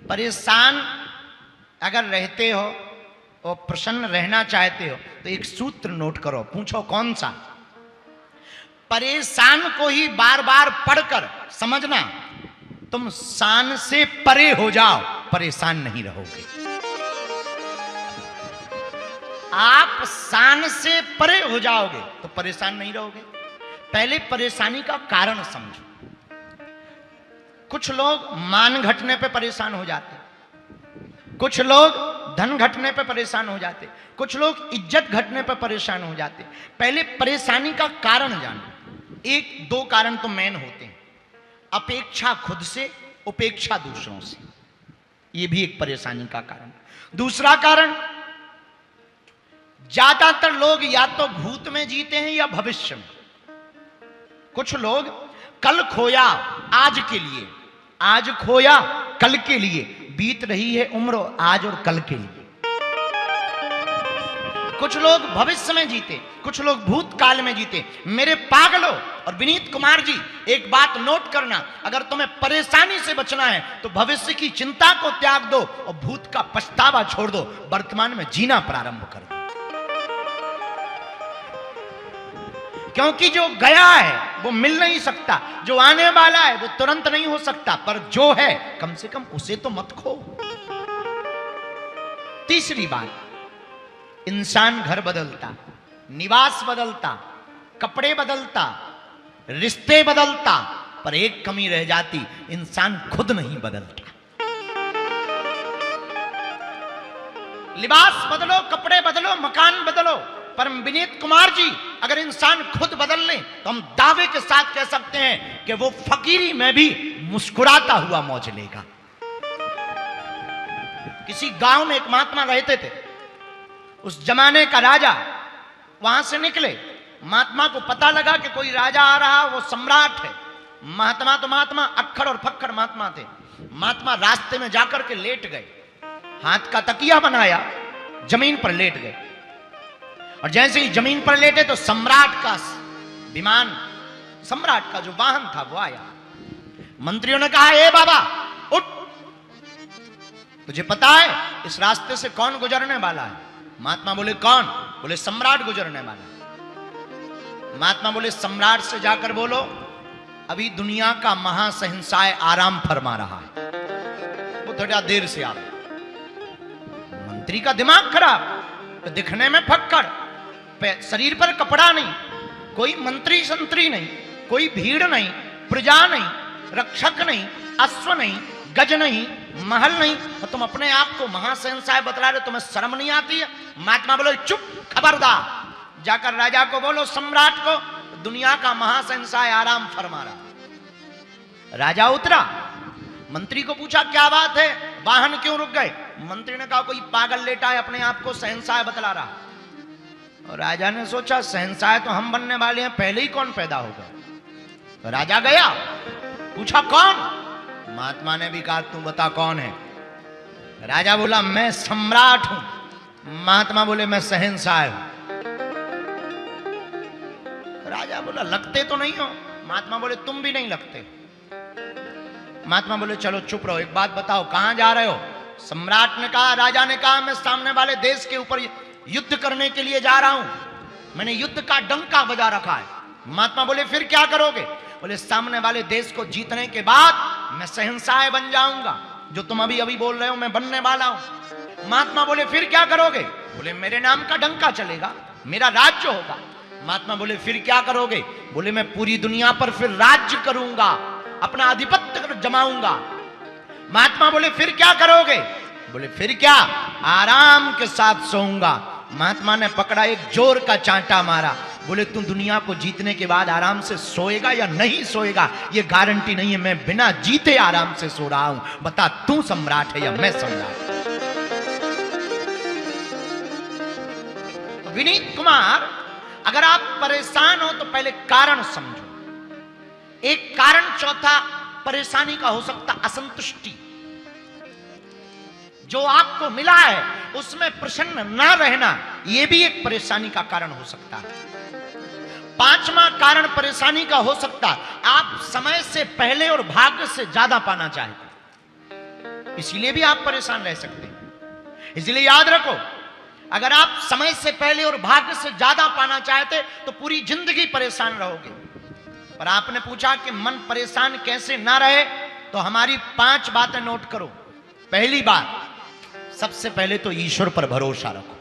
परेशान अगर रहते हो और प्रसन्न रहना चाहते हो तो एक सूत्र नोट करो, पूछो कौन सा? परेशान को ही बार बार पढ़कर समझना, तुम शान से परे हो जाओ, परेशान नहीं रहोगे। आप शान से परे हो जाओगे तो परेशान नहीं रहोगे। पहले परेशानी का कारण समझो। कुछ लोग मान घटने पे परेशान हो जाते, कुछ लोग धन घटने पे परेशान हो जाते, कुछ लोग इज्जत घटने पे परेशान हो जाते। पहले परेशानी का कारण जानो। एक दो कारण तो मेन होते हैं, अपेक्षा खुद से, उपेक्षा दूसरों से, यह भी एक परेशानी का कारण। दूसरा कारण, ज्यादातर लोग या तो भूत में जीते हैं या भविष्य में। कुछ लोग कल खोया आज के लिए, आज खोया कल के लिए, बीत रही है उम्र आज और कल के लिए। कुछ लोग भविष्य में जीते, कुछ लोग भूतकाल में जीते। मेरे पागलों और विनीत कुमार जी, एक बात नोट करना, अगर तुम्हें परेशानी से बचना है तो भविष्य की चिंता को त्याग दो और भूत का पछतावा छोड़ दो, वर्तमान में जीना प्रारंभ कर दो। क्योंकि जो गया है वो मिल नहीं सकता, जो आने वाला है वो तुरंत नहीं हो सकता, पर जो है कम से कम उसे तो मत खो। तीसरी बात, इंसान घर बदलता, निवास बदलता, कपड़े बदलता, रिश्ते बदलता, पर एक कमी रह जाती, इंसान खुद नहीं बदलता। लिबास बदलो, कपड़े बदलो, मकान बदलो, पर विनीत कुमार जी, अगर इंसान खुद बदल ले तो हम दावे के साथ कह सकते हैं कि वो फकीरी में भी मुस्कुराता हुआ मौज लेगा। किसी गांव में एक महात्मा रहते थे। उस जमाने का राजा वहां से निकले, महात्मा को पता लगा कि कोई राजा आ रहा, वो सम्राट है। महात्मा तो महात्मा, अक्खड़ और फक्खड़ महात्मा थे। महात्मा रास्ते में जाकर के लेट गए, हाथ का तकिया बनाया, जमीन पर लेट गए। और जैसे ही जमीन पर लेटे तो सम्राट का विमान, सम्राट का जो वाहन था वो आया। मंत्रियों ने कहा, ए बाबा उठ, तुझे पता है इस रास्ते से कौन गुजरने वाला है? महात्मा बोले कौन? बोले सम्राट गुजरने वाला। महात्मा बोले सम्राट से जाकर बोलो अभी दुनिया का महासहिंसाय आराम फरमा रहा है, वो थोड़ा देर से आ। मंत्री का दिमाग खराब, तो दिखने में फक्कड़, शरीर पर कपड़ा नहीं, कोई मंत्री संतरी नहीं, कोई भीड़ नहीं, प्रजा नहीं, रक्षक नहीं, अश्व नहीं, गज नहीं, महल नहीं, और तुम अपने आप को महासहिंसाय बतला रहे, तुम्हें शर्म नहीं आती है? महात्मा बोलो चुप, खबरदार, जाकर राजा को बोलो, सम्राट को, दुनिया का महासहिंसाय आराम फरमा रहा। राजा उतरा, मंत्री को पूछा क्या बात है, वाहन क्यों रुक गए? मंत्री ने कहा कोई पागल लेटा है, अपने आप को शहंशाह बतला रहा। और राजा ने सोचा शहंशाह तो हम बनने वाले हैं, पहले ही कौन पैदा होगा? तो राजा गया, पूछा कौन? महात्मा ने भी कहा तू बता कौन है? राजा बोला मैं सम्राट हूं। महात्मा बोले मैं शहंशाह हूं। राजा बोला लगते तो नहीं हो। महात्मा बोले तुम भी नहीं लगते। महात्मा बोले चलो चुप रहो, एक बात बताओ कहां जा रहे हो? सम्राट ने कहा, राजा ने कहा मैं सामने वाले देश के ऊपर युद्ध करने के लिए जा रहा हूं, मैंने युद्ध का डंका बजा रखा है। महात्मा बोले फिर क्या करोगे? बोले सामने वाले देश को जीतने के बाद मैं शहंशाह बन जाऊंगा, जो तुम अभी अभी बोल रहे हो मैं बनने वाला हूं। महात्मा बोले फिर क्या करोगे? बोले मेरे नाम का डंका चलेगा, मेरा राज्य होगा। महात्मा बोले फिर क्या करोगे? बोले मैं पूरी दुनिया पर फिर राज्य करूंगा, अपना आधिपत्य जमाऊंगा। महात्मा बोले फिर क्या करोगे? बोले फिर क्या, आराम के साथ सोऊंगा। महात्मा ने पकड़ा, एक जोर का चांटा मारा। बोले तू दुनिया को जीतने के बाद आराम से सोएगा या नहीं सोएगा ये गारंटी नहीं है, मैं बिना जीते आराम से सो रहा हूं, बता तू सम्राट है या मैं सम्राट? विनीत कुमार, अगर आप परेशान हो तो पहले कारण समझो। एक कारण चौथा परेशानी का हो सकता असंतुष्टि, जो आपको मिला है उसमें प्रसन्न ना रहना, यह भी एक परेशानी का कारण हो सकता है। पांचवा कारण परेशानी का हो सकता, आप समय से पहले और भाग्य से ज्यादा पाना चाहते। इसीलिए भी आप परेशान रह सकते हैं। इसलिए याद रखो, अगर आप समय से पहले और भाग्य से ज्यादा पाना चाहते तो पूरी जिंदगी परेशान रहोगे। पर आपने पूछा कि मन परेशान कैसे ना रहे, तो हमारी 5 बातें नोट करो। पहली बात, सबसे पहले तो ईश्वर पर भरोसा रखो।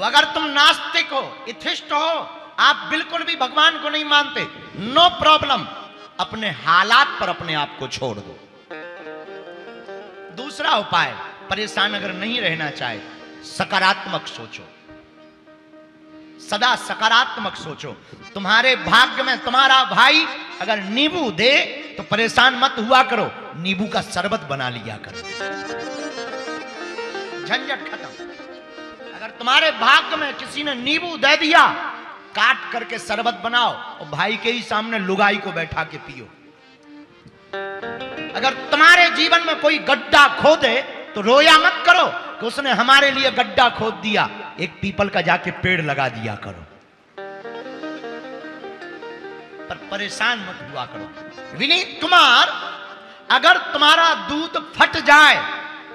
अगर तुम नास्तिक हो, एथिस्ट हो, आप बिल्कुल भी भगवान को नहीं मानते, नो प्रॉब्लम, अपने हालात पर अपने आप को छोड़ दो। दूसरा उपाय, परेशान अगर नहीं रहना चाहे, सकारात्मक सोचो, सदा सकारात्मक सोचो। तुम्हारे भाग्य में तुम्हारा भाई अगर नींबू दे तो परेशान मत हुआ करो, नींबू का शरबत बना लिया करो, झंझट खत्म। अगर तुम्हारे भाग्य में किसी ने नींबू दे दिया, काट करके शरबत बनाओ और भाई के ही सामने लुगाई को बैठा के पियो। अगर तुम्हारे जीवन में कोई गड्ढा खोदे तो रोया मत करो कि उसने हमारे लिए गड्ढा खोद दिया, एक पीपल का जाके पेड़ लगा दिया करो। पर परेशान मत हुआ करो। विनीत कुमार, अगर तुम्हारा दूध फट जाए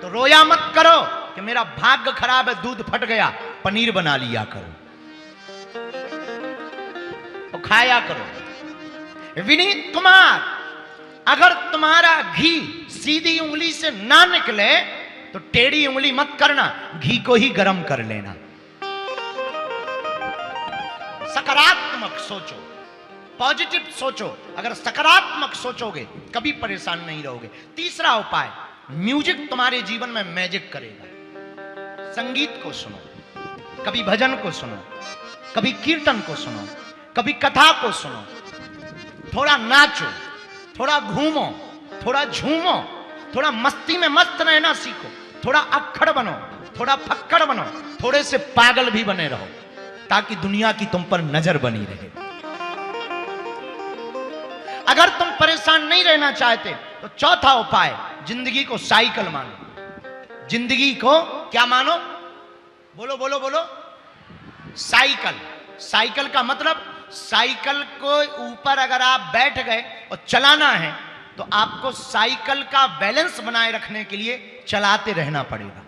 तो रोया मत करो कि मेरा भाग्य खराब है, दूध फट गया, पनीर बना लिया करो और खाया करो। विनीत कुमार, अगर तुम्हारा घी सीधी उंगली से ना निकले तो टेढ़ी उंगली मत करना, घी को ही गर्म कर लेना। सकारात्मक सोचो, पॉजिटिव सोचो। अगर सकारात्मक सोचोगे कभी परेशान नहीं रहोगे। तीसरा उपाय, म्यूजिक तुम्हारे जीवन में मैजिक करेगा। संगीत को सुनो, कभी भजन को सुनो, कभी कीर्तन को सुनो, कभी कथा को सुनो, थोड़ा नाचो, थोड़ा घूमो, थोड़ा झूमो, थोड़ा मस्ती में मस्त रहना सीखो, थोड़ा अक्खड़ बनो, थोड़ा फक्कड़ बनो, थोड़े से पागल भी बने रहो, ताकि दुनिया की तुम पर नजर बनी रहे। अगर तुम परेशान नहीं रहना चाहते तो चौथा उपाय, जिंदगी को साइकिल मानो। जिंदगी को क्या मानो? बोलो बोलो बोलो। साइकिल। साइकिल का मतलब, साइकिल को ऊपर अगर आप बैठ गए और चलाना है तो आपको साइकिल का बैलेंस बनाए रखने के लिए चलाते रहना पड़ेगा,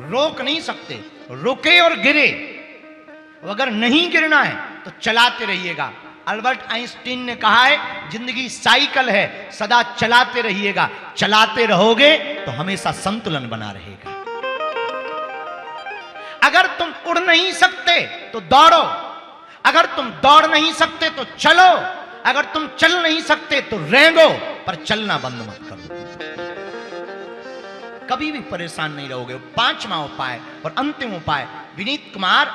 रोक नहीं सकते। रुके और गिरे, अगर नहीं गिरना है तो चलाते रहिएगा। अल्बर्ट आइंस्टीन ने कहा है, जिंदगी साइकिल है, सदा चलाते रहिएगा। चलाते रहोगे तो हमेशा संतुलन बना रहेगा। अगर तुम उड़ नहीं सकते तो दौड़ो, अगर तुम दौड़ नहीं सकते तो चलो, अगर तुम चल नहीं सकते तो रेंगो, पर चलना बंद मत करो, कभी भी परेशान नहीं रहोगे। पांचवा उपाय और अंतिम उपाय, विनीत कुमार,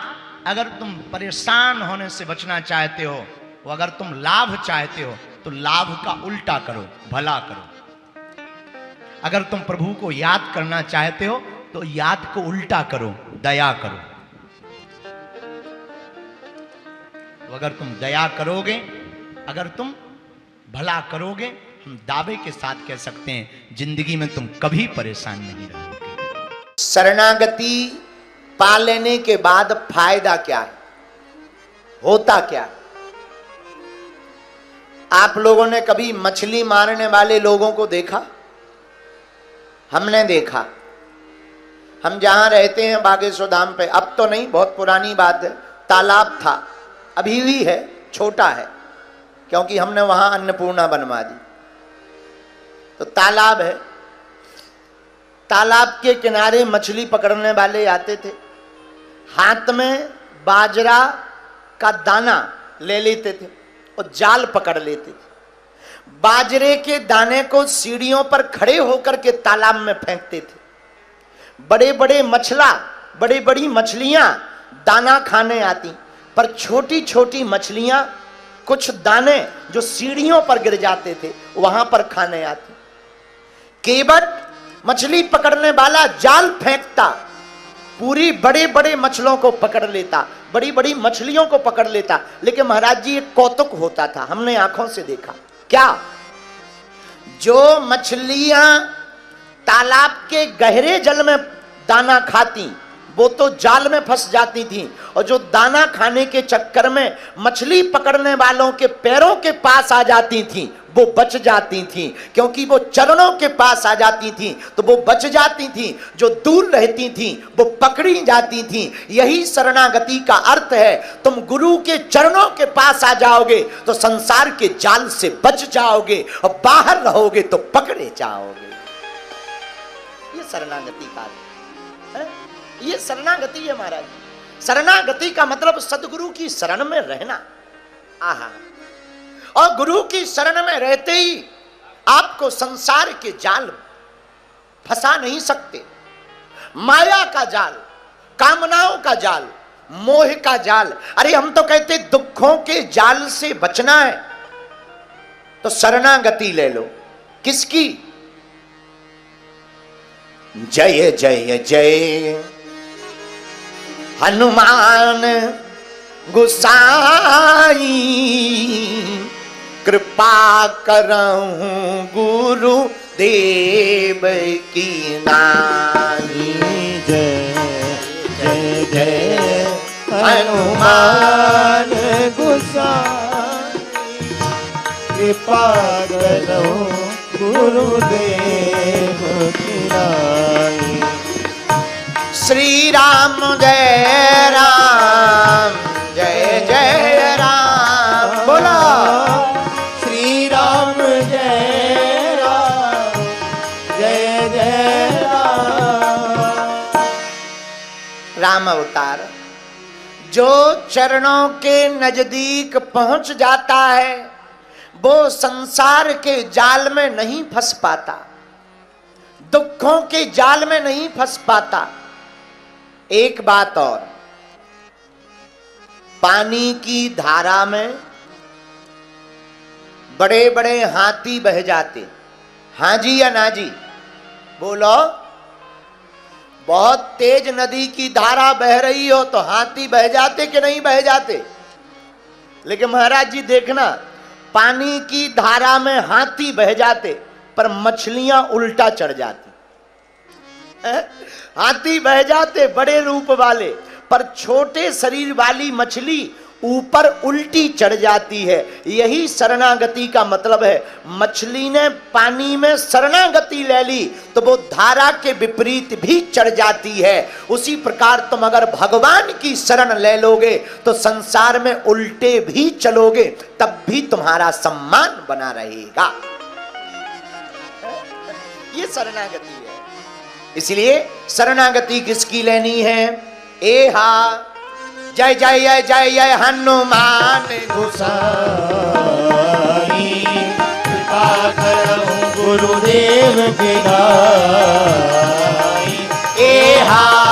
अगर तुम परेशान होने से बचना चाहते हो, अगर तुम लाभ चाहते हो तो लाभ का उल्टा करो, भला करो। अगर तुम प्रभु को याद करना चाहते हो तो याद को उल्टा करो, दया करो। अगर तुम दया करोगे, अगर तुम भला करोगे, हम दावे के साथ कह सकते हैं जिंदगी में तुम कभी परेशान नहीं रहोगे। शरणागति पा लेने के बाद फायदा क्या है, होता क्या है? आप लोगों ने कभी मछली मारने वाले लोगों को देखा? हमने देखा। हम जहां रहते हैं बागेश्वर धाम पे, अब तो नहीं, बहुत पुरानी बात है, तालाब था, अभी भी है, छोटा है, क्योंकि हमने वहां अन्नपूर्णा बनवा दी। तो तालाब है, तालाब के किनारे मछली पकड़ने वाले आते थे, हाथ में बाजरा का दाना ले लेते थे और जाल पकड़ लेते थे। बाजरे के दाने को सीढ़ियों पर खड़े होकर के तालाब में फेंकते थे। बड़े बड़े मछला, बड़ी बड़ी मछलियां दाना खाने आती, पर छोटी छोटी मछलियां कुछ दाने जो सीढ़ियों पर गिर जाते थे वहां पर खाने आती। केवट मछली पकड़ने वाला जाल फेंकता, पूरी बड़े बड़े मछलों को पकड़ लेता, बड़ी बड़ी मछलियों को पकड़ लेता। लेकिन महाराज जी एक कौतुक होता था, हमने आंखों से देखा। क्या? जो मछलियां तालाब के गहरे जल में दाना खाती वो तो जाल में फंस जाती थी, और जो दाना खाने के चक्कर में मछली पकड़ने वालों के पैरों के पास आ जाती थी वो बच जाती थीं, क्योंकि वो चरणों के पास आ जाती थीं तो वो बच जाती थीं, जो दूर रहती थीं वो पकड़ी जाती थीं। यही शरणागति का अर्थ है। तुम गुरु के चरणों के पास आ जाओगे तो संसार के जाल से बच जाओगे, और बाहर रहोगे तो पकड़े जाओगे। ये शरणागति का अर्थ है। ये शरणागति है महाराज। शरणागति का मतलब सदगुरु की शरण में रहना। आहा, और गुरु की शरण में रहते ही आपको संसार के जाल फंसा नहीं सकते। माया का जाल, कामनाओं का जाल, मोह का जाल। अरे हम तो कहते दुखों के जाल से बचना है तो शरणागति ले लो। किसकी? जय जय जय हनुमान गोसाई, कृपा करऊं गुरु देव की नाई। जय जय जय हनुमान गोसाई, कृपा करो गुरुदेव की नाई। श्री राम जय राम, जय जय राम। बोला श्री राम जय राम, जय जय राम। राम अवतार जो चरणों के नजदीक पहुंच जाता है वो संसार के जाल में नहीं फंस पाता, दुखों के जाल में नहीं फंस पाता। एक बात और, पानी की धारा में बड़े बड़े हाथी बह जाते। हाँ जी या ना जी? बोलो। बहुत तेज नदी की धारा बह रही हो तो हाथी बह जाते कि नहीं बह जाते? लेकिन महाराज जी देखना, पानी की धारा में हाथी बह जाते पर मछलियां उल्टा चढ़ जाती। हाथी बह जाते बड़े रूप वाले, पर छोटे शरीर वाली मछली ऊपर उल्टी चढ़ जाती है। यही शरणागति का मतलब है। मछली ने पानी में शरणागति ले ली तो वो धारा के विपरीत भी चढ़ जाती है। उसी प्रकार तुम अगर भगवान की शरण ले लोगे तो संसार में उल्टे भी चलोगे, तब भी तुम्हारा सम्मान बना रहेगा। ये शरणागति है। इसलिए शरणागति किसकी लेनी है? एहा जय जय जय जय जय हनुमान गोसाई, कृपा करऊं गुरुदेव की नाई। एहा